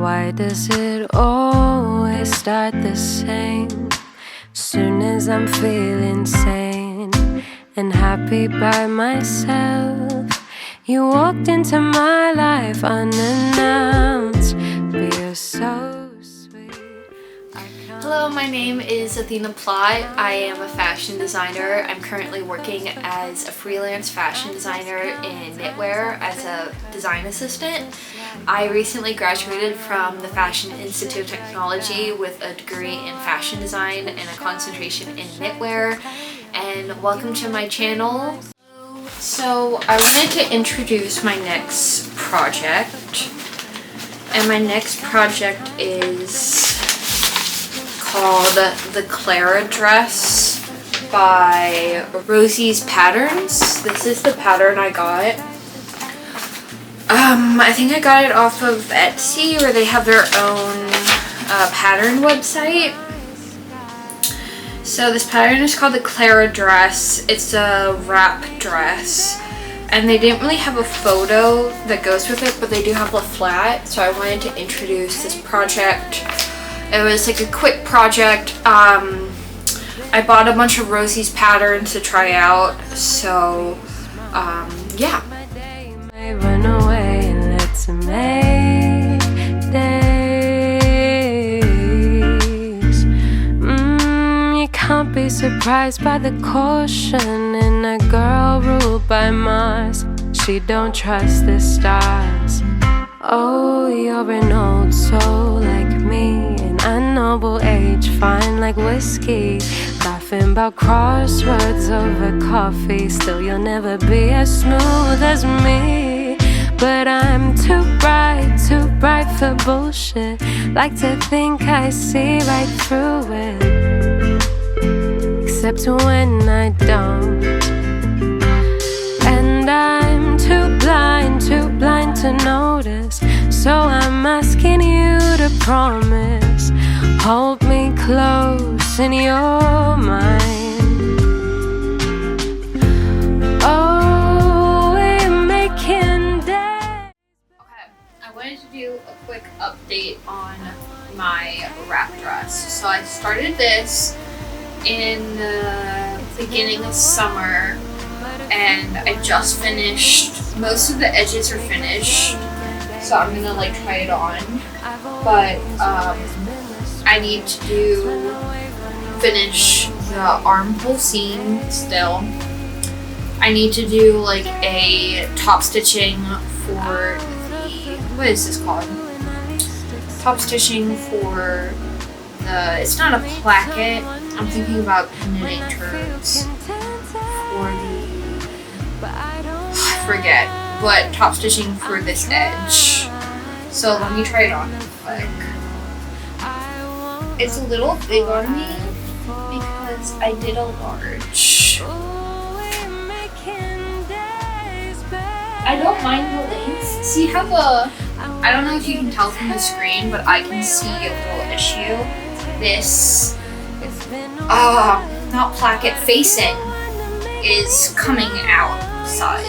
Why does it always start the same? Soon as I'm feeling sane and happy by myself, you walked into my life unannounced, but you're so sweet. Hello, my name is Athena Plott. I am a fashion designer. I'm currently working as a freelance fashion designer in knitwear as a design assistant. I recently graduated from the Fashion Institute of Technology with a degree in fashion design and a concentration in knitwear. And welcome to my channel. So I wanted to introduce my next project. And my next project is called the Clara dress by Rosy's Patterns. This is the pattern I got. I think I got it off of Etsy, or they have their own pattern website. So this pattern is called the Clara dress. It's a wrap dress, and they didn't really have a photo that goes with it, but they do have a flat, so I wanted to introduce this project. It was like a quick project. I bought a bunch of Rosy's patterns to try out, so yeah. Run away and let's make days. You can't be surprised by the caution in a girl ruled by Mars. She don't trust the stars. Oh, you're an old soul like me, a noble age, fine like whiskey, laughing about crosswords over coffee. Still, you'll never be as smooth as me. But I'm too bright for bullshit. Like to think I see right through it, except when I don't. And I'm too blind to notice. So I'm asking you to promise, hold me close in your mind. Oh, we're making days. Okay, I wanted to do a quick update on my wrap dress. So I started this in the beginning of summer, and I just finished. Most of the edges are finished, so I'm gonna like try it on. But I need to finish the armhole seam still. I need to do like a top stitching for the, what is this called? Top stitching for the, it's not a placket. I'm thinking about knitting terms for the, I forget, but top stitching for this edge. So let me try it on real quick. It's a little big on me because I did a large. I don't mind the length. See how the, I don't know if you can tell from the screen, but I can see a little issue. This, not placket, facing is coming outside.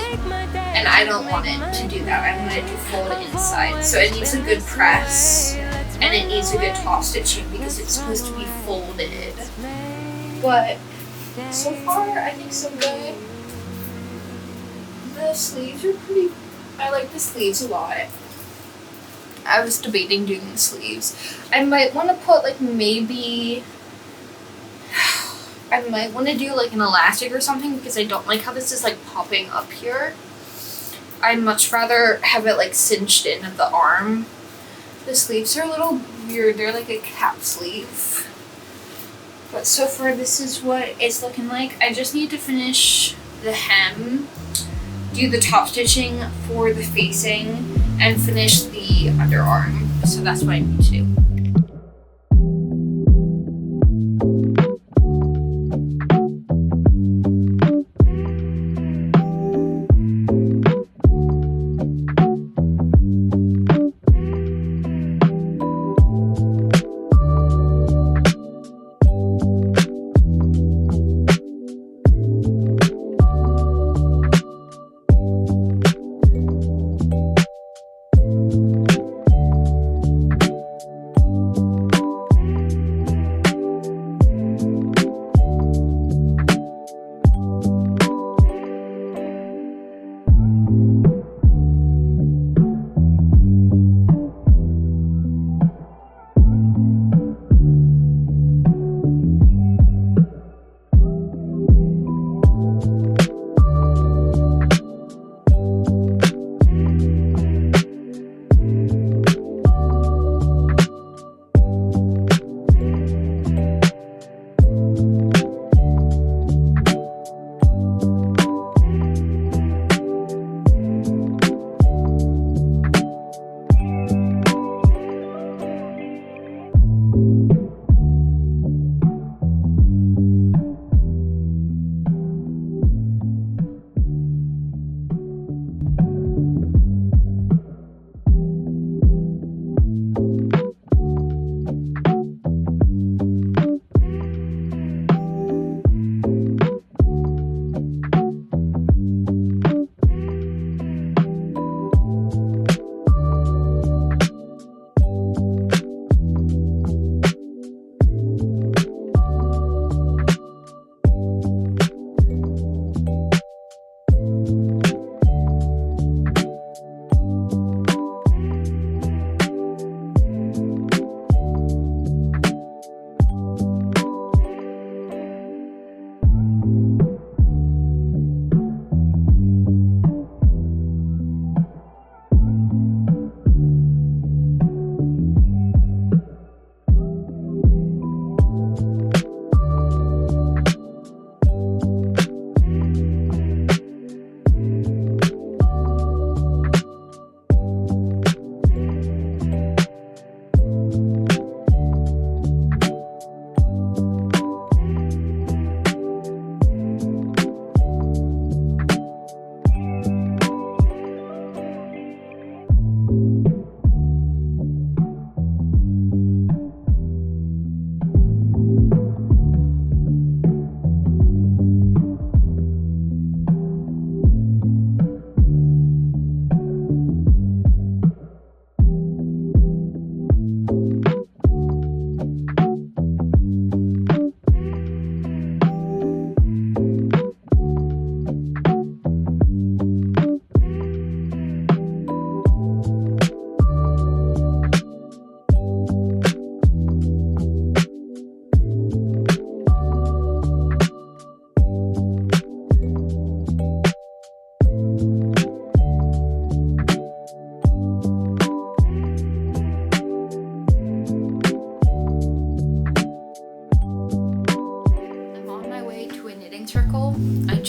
And I don't want it to do that. I want it to fold inside. So it needs a good press, and it needs a good top stitching because it's supposed to be folded. But so far, I think so good. The sleeves are pretty, I like the sleeves a lot. I was debating doing the sleeves. I might want to put like maybe, I might want to do like an elastic or something because I don't like how this is like popping up here. I'd much rather have it like cinched in at the arm. The sleeves are a little weird. They're like a cap sleeve. But so far this is what it's looking like. I just need to finish the hem, do the top stitching for the facing, and finish the underarm. So that's what I need to do.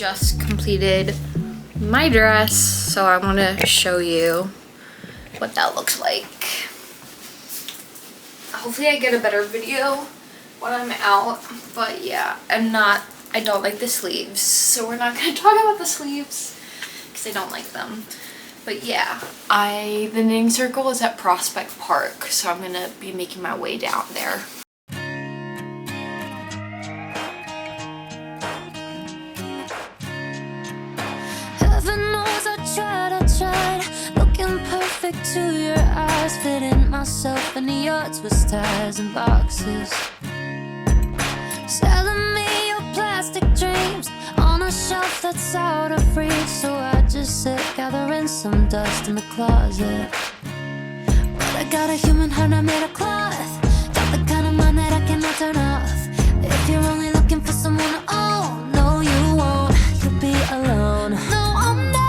just completed my dress, so I want to show you what that looks like. Hopefully I get a better video when I'm out, but yeah, I don't like the sleeves, so we're not going to talk about the sleeves because I don't like them. But yeah, the knitting circle is at Prospect Park, so I'm going to be making my way down there. Heaven knows I tried, looking perfect to your eyes, fitting myself into your twist ties and boxes, selling me your plastic dreams on a shelf that's out of reach. So I just sit gathering some dust in the closet. But I got a human heart, I made of cloth, got the kind of mind that I cannot turn off. If you're only looking for someone to own, no you won't, you'll be alone. No, I'm not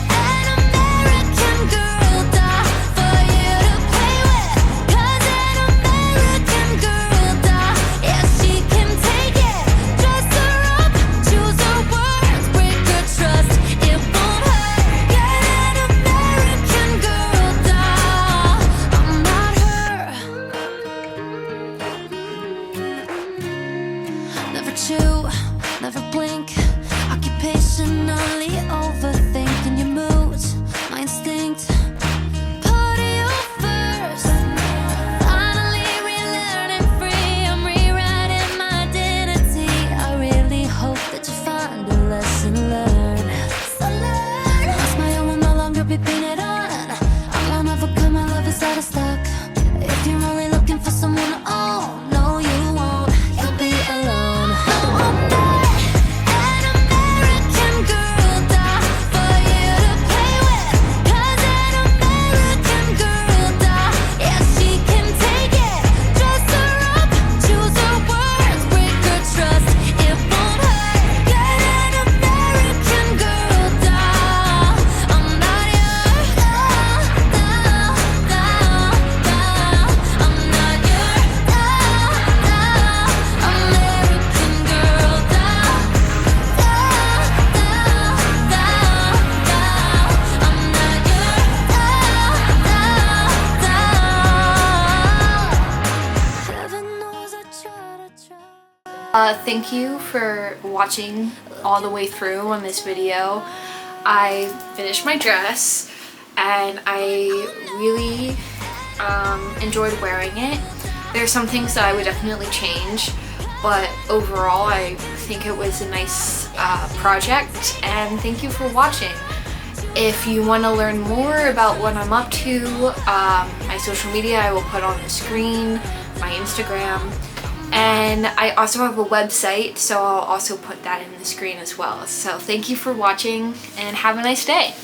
an American girl doll for you to play with, 'cause an American girl doll, yeah, she can take it. Dress her up, choose her words, break her trust, it won't hurt. Get an American girl doll, I'm not her. Never chew, never blink, occupationally overthinking your moods, my instinct. Put you first, finally relearning free, I'm rewriting my identity. I really hope that you find a lesson learned. So learn. Lost my own will no longer be painted on, I'll never come, my love is out of stock. If you're only looking for someone to own, no you won't, you'll be alone. No, I'm not an American girl doll for you to play with, 'cause an American girl doll, yeah, she can take it. Dress her up, choose her words, break her trust, it won't hurt. Get an American girl doll, I'm not your doll, doll, doll, doll. I'm not your doll, doll, American girl doll, doll, doll, doll, doll. I'm not your doll, doll, doll. Heaven knows I try. Thank you for watching all the way through on this video. I finished my dress and I really enjoyed wearing it. There's some things that I would definitely change, but overall I think it was a nice project, and thank you for watching. If you want to learn more about what I'm up to, my social media I will put on the screen, my Instagram, and I also have a website, so I'll also put that in the screen as well. So thank you for watching and have a nice day.